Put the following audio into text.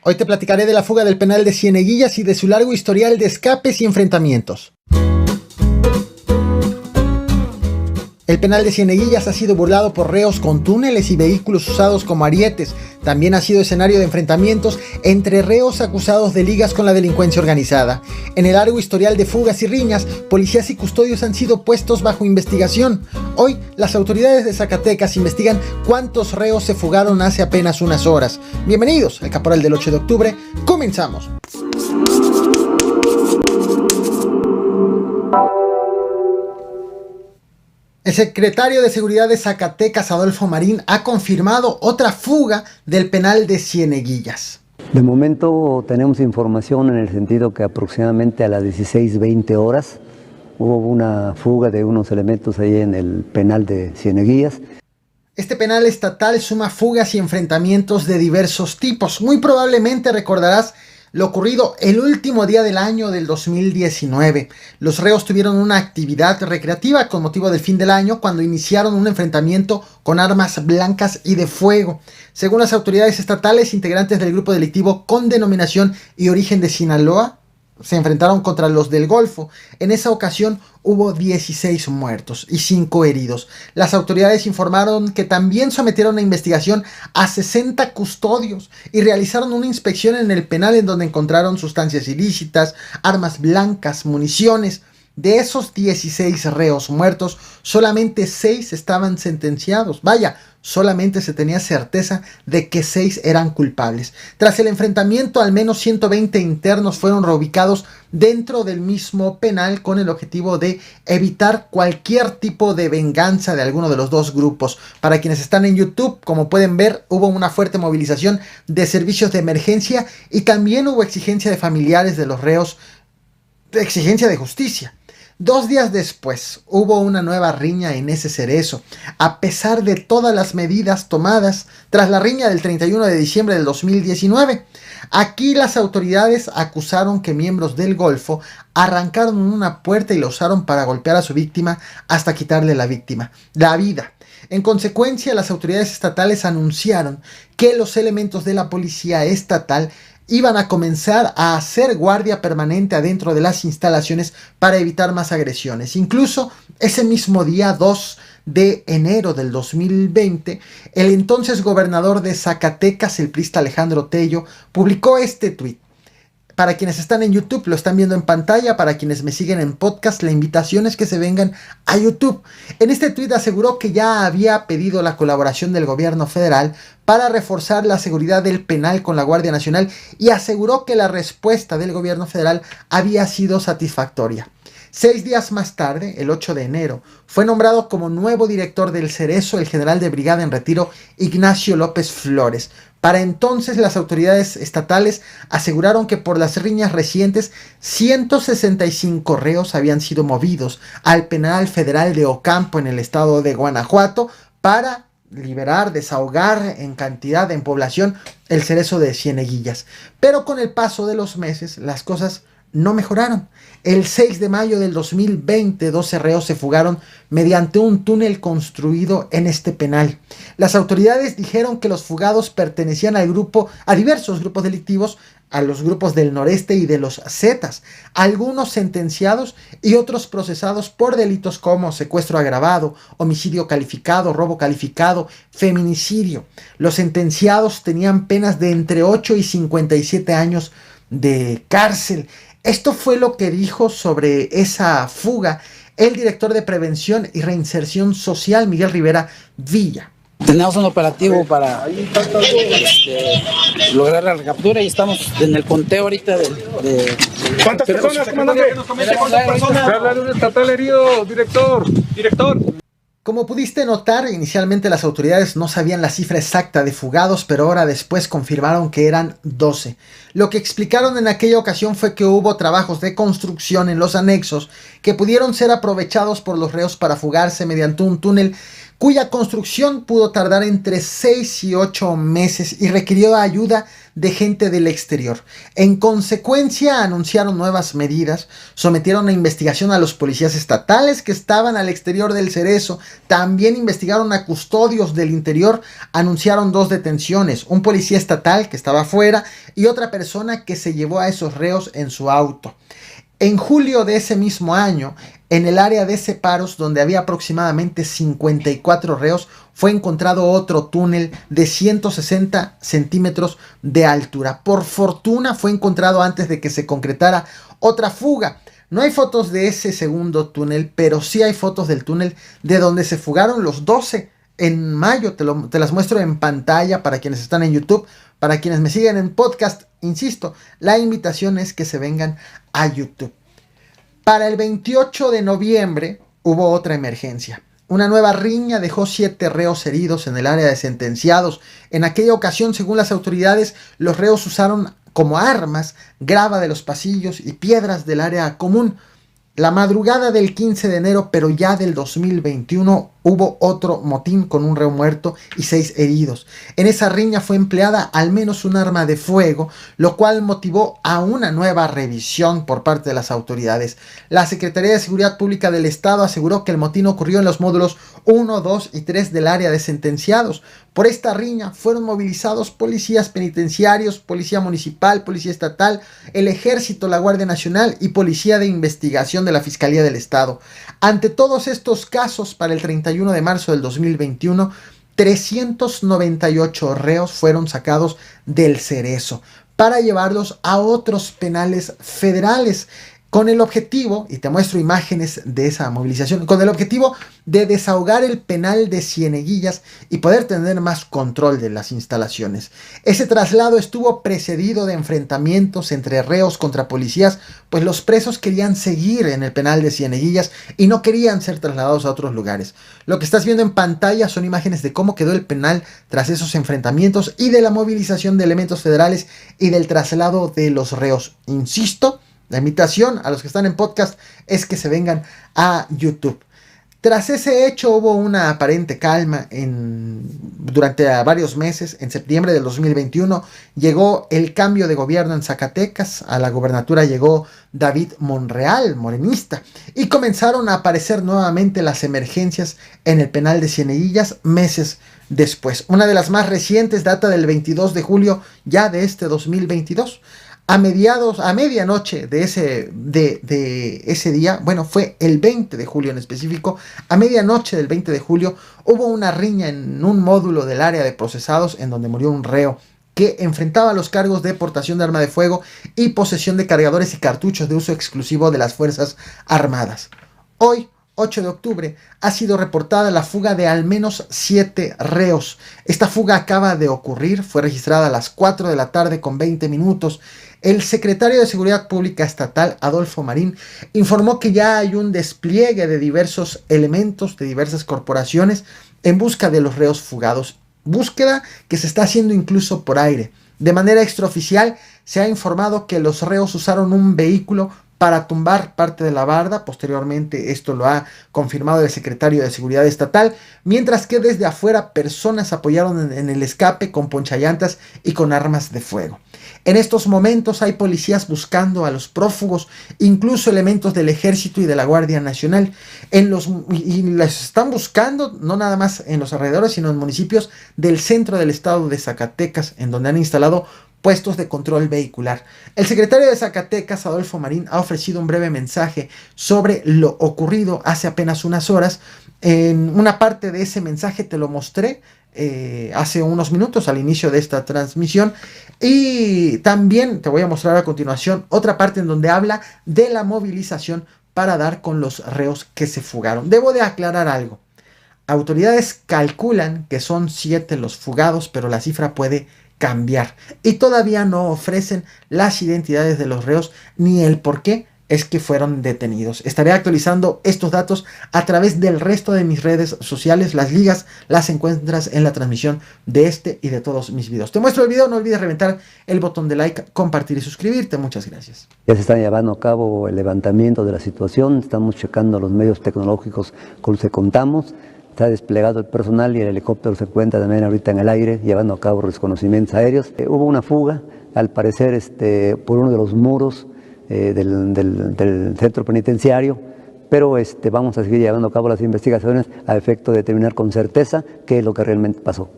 Hoy te platicaré de la fuga del penal de Cieneguillas y de su largo historial de escapes y enfrentamientos. El penal de Cieneguillas ha sido burlado por reos con túneles y vehículos usados como arietes. También ha sido escenario de enfrentamientos entre reos acusados de ligas con la delincuencia organizada. En el largo historial de fugas y riñas, policías y custodios han sido puestos bajo investigación. Hoy, las autoridades de Zacatecas investigan cuántos reos se fugaron hace apenas unas horas. Bienvenidos al Caporal del 8 de octubre. ¡Comenzamos! El secretario de Seguridad de Zacatecas, Adolfo Marín, ha confirmado otra fuga del penal de Cieneguillas. De momento tenemos información en el sentido que aproximadamente a las 16:20 horas hubo una fuga de unos elementos ahí en el penal de Cieneguillas. Este penal estatal suma fugas y enfrentamientos de diversos tipos. Muy probablemente recordarás lo ocurrido el último día del año del 2019. Los reos tuvieron una actividad recreativa con motivo del fin del año cuando iniciaron un enfrentamiento con armas blancas y de fuego. Según las autoridades estatales, integrantes del grupo delictivo con denominación y origen de Sinaloa se enfrentaron contra los del Golfo. En esa ocasión hubo 16 muertos y 5 heridos. Las autoridades informaron que también sometieron a investigación a 60 custodios y realizaron una inspección en el penal en donde encontraron sustancias ilícitas, armas blancas, municiones. De esos 16 reos muertos, solamente 6 estaban sentenciados. Vaya, solamente se tenía certeza de que 6 eran culpables. Tras el enfrentamiento, al menos 120 internos fueron reubicados dentro del mismo penal con el objetivo de evitar cualquier tipo de venganza de alguno de los dos grupos. Para quienes están en YouTube, como pueden ver, hubo una fuerte movilización de servicios de emergencia y también hubo exigencia de familiares de los reos, exigencia de justicia. 2 días después hubo una nueva riña en ese cerezo. A pesar de todas las medidas tomadas tras la riña del 31 de diciembre del 2019, aquí las autoridades acusaron que miembros del Golfo arrancaron una puerta y la usaron para golpear a su víctima hasta quitarle la vida. En consecuencia, las autoridades estatales anunciaron que los elementos de la policía estatal iban a comenzar a hacer guardia permanente adentro de las instalaciones para evitar más agresiones. Incluso ese mismo día 2 de enero del 2020, el entonces gobernador de Zacatecas, el priista Alejandro Tello, publicó este tuit. Para quienes están en YouTube lo están viendo en pantalla, para quienes me siguen en podcast la invitación es que se vengan a YouTube. En este tuit aseguró que ya había pedido la colaboración del gobierno federal para reforzar la seguridad del penal con la Guardia Nacional y aseguró que la respuesta del gobierno federal había sido satisfactoria. 6 días más tarde, el 8 de enero, fue nombrado como nuevo director del Cerezo el general de brigada en retiro Ignacio López Flores. Para entonces las autoridades estatales aseguraron que por las riñas recientes 165 reos habían sido movidos al penal federal de Ocampo en el estado de Guanajuato para liberar, desahogar en cantidad, en población, el Cerezo de Cieneguillas. Pero con el paso de los meses las cosas no mejoraron. El 6 de mayo del 2020, 12 reos se fugaron mediante un túnel construido en este penal. Las autoridades dijeron que los fugados pertenecían a diversos grupos delictivos, a los grupos del Noreste y de los Zetas, algunos sentenciados y otros procesados por delitos como secuestro agravado, homicidio calificado, robo calificado, feminicidio. Los sentenciados tenían penas de entre 8 y 57 años de cárcel. Esto fue lo que dijo sobre esa fuga el director de Prevención y Reinserción Social, Miguel Rivera Villa. Tenemos un operativo para lograr la recaptura y estamos en el conteo ahorita de... ¿Cuántas personas, comandante? ¿Cuántas personas? Se habla de un estatal herido, director. Como pudiste notar, inicialmente las autoridades no sabían la cifra exacta de fugados, pero ahora después confirmaron que eran 12. Lo que explicaron en aquella ocasión fue que hubo trabajos de construcción en los anexos que pudieron ser aprovechados por los reos para fugarse mediante un túnel cuya construcción pudo tardar entre 6 y 8 meses y requirió ayuda de gente del exterior. En consecuencia, anunciaron nuevas medidas, sometieron a investigación a los policías estatales que estaban al exterior del Cerezo, también investigaron a custodios del interior, anunciaron 2 detenciones, un policía estatal que estaba afuera y otra persona que se llevó a esos reos en su auto. En julio de ese mismo año, en el área de separos, donde había aproximadamente 54 reos, fue encontrado otro túnel de 160 centímetros de altura. Por fortuna fue encontrado antes de que se concretara otra fuga. No hay fotos de ese segundo túnel, pero sí hay fotos del túnel de donde se fugaron los 12 en mayo. Te las muestro en pantalla para quienes están en YouTube. Para quienes me siguen en podcast, insisto, la invitación es que se vengan a YouTube. Para el 28 de noviembre hubo otra emergencia. Una nueva riña dejó 7 reos heridos en el área de sentenciados. En aquella ocasión, según las autoridades, los reos usaron como armas grava de los pasillos y piedras del área común. La madrugada del 15 de enero, pero ya del 2021, hubo otro motín con un reo muerto y 6 heridos. En esa riña fue empleada al menos un arma de fuego, lo cual motivó a una nueva revisión por parte de las autoridades. La Secretaría de Seguridad Pública del Estado aseguró que el motín ocurrió en los módulos 1, 2 y 3 del área de sentenciados. Por esta riña fueron movilizados policías penitenciarios, policía municipal, policía estatal, el ejército, la Guardia Nacional y policía de investigación de la Fiscalía del Estado. Ante todos estos casos, para el 31 de marzo del 2021, 398 reos fueron sacados del Cerezo para llevarlos a otros penales federales, con el objetivo, y te muestro imágenes de esa movilización, con el objetivo de desahogar el penal de Cieneguillas y poder tener más control de las instalaciones. Ese traslado estuvo precedido de enfrentamientos entre reos contra policías, pues los presos querían seguir en el penal de Cieneguillas y no querían ser trasladados a otros lugares. Lo que estás viendo en pantalla son imágenes de cómo quedó el penal tras esos enfrentamientos y de la movilización de elementos federales y del traslado de los reos. Insisto, la invitación a los que están en podcast es que se vengan a YouTube. Tras ese hecho hubo una aparente calma durante varios meses. En septiembre del 2021 llegó el cambio de gobierno en Zacatecas. A la gobernatura llegó David Monreal, morenista, y comenzaron a aparecer nuevamente las emergencias en el penal de Cieneguillas meses después. Una de las más recientes data del 22 de julio ya de este 2022. A medianoche de ese día, bueno, fue el 20 de julio en específico, a medianoche del 20 de julio hubo una riña en un módulo del área de procesados en donde murió un reo que enfrentaba los cargos de portación de arma de fuego y posesión de cargadores y cartuchos de uso exclusivo de las Fuerzas Armadas. Hoy, 8 de octubre, ha sido reportada la fuga de al menos 7 reos. Esta fuga acaba de ocurrir, fue registrada a las 4 de la tarde con 20 minutos. El secretario de Seguridad Pública Estatal, Adolfo Marín, informó que ya hay un despliegue de diversos elementos de diversas corporaciones en busca de los reos fugados. Búsqueda que se está haciendo incluso por aire. De manera extraoficial, se ha informado que los reos usaron un vehículo para tumbar parte de la barda. Posteriormente esto lo ha confirmado el secretario de Seguridad Estatal, mientras que desde afuera personas apoyaron en el escape con ponchallantas y con armas de fuego. En estos momentos hay policías buscando a los prófugos, incluso elementos del Ejército y de la Guardia Nacional. Y las están buscando no nada más en los alrededores, sino en municipios del centro del estado de Zacatecas, en donde han instalado puestos de control vehicular. El secretario de Zacatecas, Adolfo Marín, ha ofrecido un breve mensaje sobre lo ocurrido hace apenas unas horas. En una parte de ese mensaje te lo mostré hace unos minutos al inicio de esta transmisión, y también te voy a mostrar a continuación otra parte en donde habla de la movilización para dar con los reos que se fugaron. Debo de aclarar algo. Autoridades calculan que son 7 los fugados, pero la cifra puede cambiar y todavía no ofrecen las identidades de los reos ni el por qué es que fueron detenidos. Estaré actualizando estos datos a través del resto de mis redes sociales. Las ligas las encuentras en la transmisión de este y de todos mis videos. Te muestro el video, no olvides reventar el botón de like, compartir y suscribirte. Muchas gracias. Ya se está llevando a cabo el levantamiento de la situación, estamos checando los medios tecnológicos con los que contamos. Está desplegado el personal y el helicóptero se encuentra también ahorita en el aire llevando a cabo reconocimientos aéreos. Hubo una fuga, al parecer por uno de los muros del centro penitenciario, pero vamos a seguir llevando a cabo las investigaciones a efecto de determinar con certeza qué es lo que realmente pasó.